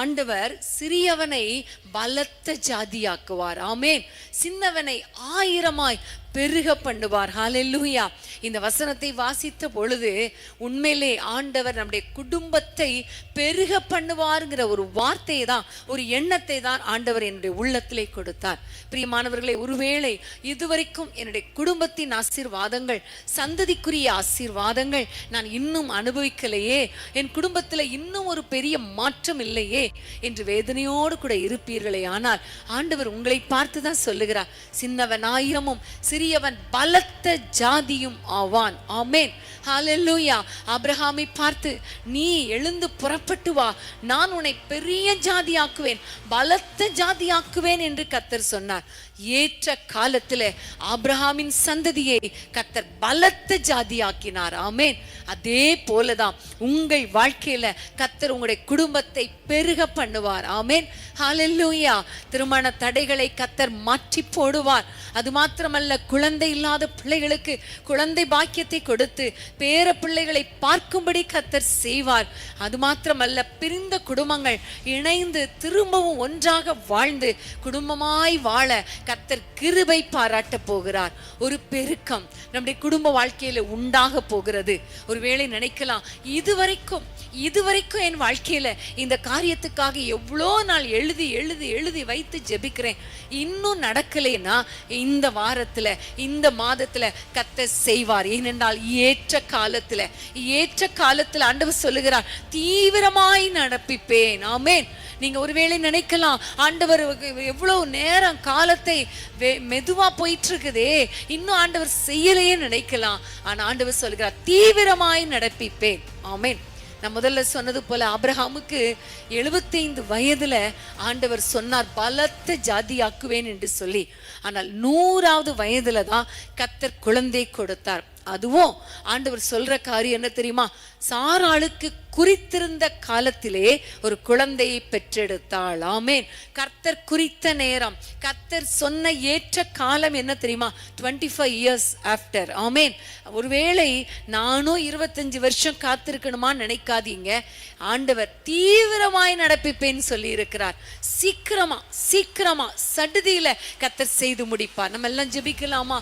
ஆண்டவர் சிறியவனை பலத்த ஜாதியாக்குவார். ஆமேன். சின்னவனை 1000ஆய் பெருக பண்ணுவார். ஹல்லேலூயா. இந்த வசனத்தை வாசித்த பொழுது உண்மையிலே ஆண்டவர் நம்முடைய குடும்பத்தை பெருக பண்ணுவார்ங்கிற ஒரு வார்த்தையை தான், ஒரு எண்ணத்தை தான் ஆண்டவர் என்னுடைய உள்ளத்திலே கொடுத்தார். பிரியமானவர்களே, ஒருவேளை இதுவரைக்கும் என்னுடைய குடும்பத்தின் ஆசீர்வாதங்கள், சந்ததிக்குரிய ஆசீர்வாதங்கள் நான் இன்னும் அனுபவிக்கலையே, என் குடும்பத்தில் இன்னும் ஒரு பெரிய மாற்றம் இல்லையே என்று வேதனையோடு கூட இருப்பீர்களே, ஆனால் ஆண்டவர் உங்களை பார்த்து தான் சொல்லுகிறார், சின்னவன் 1000-உம் சிறியவன் பலத்த ஜாதியும் ஆவான். ஆமேன். ஹல்லேலூயா. ஆபிரகாமை பார்த்து, நீ எழுந்து புறப்பட்டு வா, நான் உன்னை பெரிய ஜாதியாக்குவேன், பலத்த ஜாதியாக்குவேன் என்று கர்த்தர் சொன்னார். ஏற்ற காலத்தில் ஆபிரகாமின் சந்ததியை கர்த்தர் பலத்த ஜாதியாக்கினார். ஆமேன். அதே போலதான் உங்கள் வாழ்க்கையில கர்த்தர் உங்களுடைய குடும்பத்தை பெருக பண்ணுவார். ஆமேன். ஹல்லேலூயா. திருமண தடைகளை கர்த்தர் மாற்றி போடுவார். அது மாத்திரமல்ல, குழந்தை இல்லாத பிள்ளைகளுக்கு குழந்தை பாக்கியத்தை கொடுத்து பேர பிள்ளைகளை பார்க்கும்படி கர்த்தர் செய்வார். அது மாத்திரமல்ல, பிரிந்த குடும்பங்கள் இணைந்து திரும்பவும் ஒன்றாக வாழ்ந்து குடும்பமாய் வாழ கர்த்தர் கிருபை பாராட்ட போகிறார். ஒரு பெருக்கம் நம்முடைய குடும்ப வாழ்க்கையில உண்டாக போகிறது. ஒருவேளை நினைக்கலாம், இதுவரைக்கும் என் வாழ்க்கையில இந்த காரியத்துக்காக எவ்வளோ நாள் எழுதி எழுதி எழுதி வைத்து ஜெபிக்கிறேன், இன்னும் நடக்கலைன்னா இந்த வாரத்துல இந்த மாதத்துல கர்த்தர் செய்வார். ஏனென்றால் ஏற்ற காலத்துல ஆண்டவர் சொல்லுகிறார், தீவிரமாய் நடப்பிப்பேன். ஆமேன். நீங்க ஒருவேளை நினைக்கலாம், ஆண்டவர் எவ்வளவு நேரம் காலத்தை மெதுவா போயிட்டு இருக்குதே, இன்னும் ஆண்டவர் செய்யலையே நினைக்கலாம். ஆனா ஆண்டவர் சொல்லுகிறார், தீவிரமாய் நடப்பிப்பேன். ஆமேன். நான் முதல்ல சொன்னது போல ஆபிரகாமுக்கு 75 வயதுல ஆண்டவர் சொன்னார், பலத்த ஜாதியாக்குவேன் என்று சொல்லி. ஆனால் 100வது வயதுல தான் கர்த்தர் குழந்தை கொடுத்தார். அதுவும் ஆண்டவர் சொல்ற காரியம் என்ன தெரியுமா? சாராளுக்கு குறித்திருந்த காலத்திலே ஒரு குழந்தையை பெற்றெடுத்தாள். ஆமேன். கர்த்தர் குறித்த நேரம், கர்த்தர் சொன்ன ஏற்ற காலம் என்ன தெரியுமா? 25 years after. ஆமேன். ஒருவேளை நானும் 25 வருஷம் காத்திருக்கணுமா நினைக்காதீங்க. ஆண்டவர் தீவிரமாய் நடப்பிப்பேன்னு சொல்லி இருக்கிறார். சீக்கிரமா சடுதியில கர்த்தர் செய்து முடிப்பார். நம்ம எல்லாம் ஜெபிக்கலாமா?